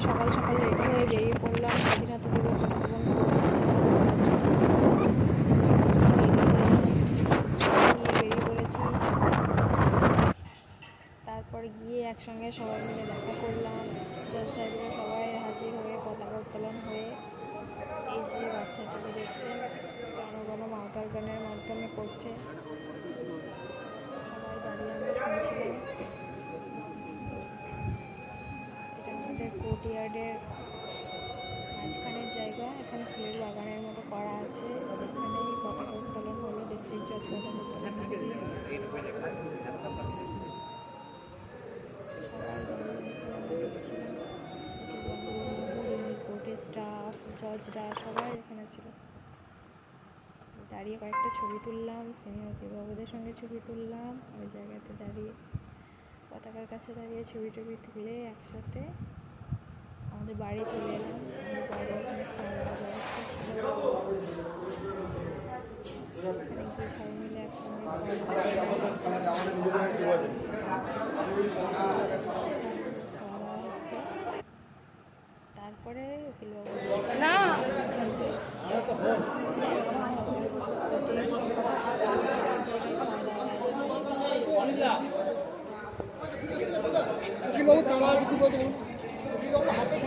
সকাল সকাল রেডি হয়ে বেরিয়ে পড়লাম স্বাধীনতা দিবস উদযাপন নিয়ে বেরিয়ে পড়েছি। তারপর গিয়ে একসঙ্গে সবাই মিলে দেখা করলাম। জজ সাহেবরা সবাই হাজির হয়ে পতাকা উত্তোলন হয়ে এই যে বাচ্চাটাকে দেখছেন জনগণ মাতার গানের মাধ্যমে করছে। সবাই দাঁড়িয়ে আমরা শুনছিলাম। এটা আমাদের কোর্টইয়ার্ডের মাঝখানের জায়গা। এখানে ফুলের বাগানের মতো করা আছে। এখানেই পতাকা উত্তোলন হলো। ডিস্ট্রিক্ট জজ পতাকা উত্তোলন দিয়ে কোর্টের স্টাফ, জজরা সবাই এখানে ছিল। দাঁড়িয়ে কয়েকটা ছবি তুললাম, সিনিয়র অভিভাবকদের সঙ্গে ছবি তুললাম। ওই জায়গাতে দাঁড়িয়ে পতাকার কাছে দাঁড়িয়ে ছবি টবি তুলে একসাথে আমাদের বাড়ি চলে এলাম। আমাদের বাড়ি ওখানে খাওয়া দাওয়ার ব্যবস্থা ছিল, সেখানে গিয়ে সবাই মিলে একসঙ্গে খাওয়া হচ্ছে। তারপরে উকিলবাবু না তারা আছে কি বলতে হাতে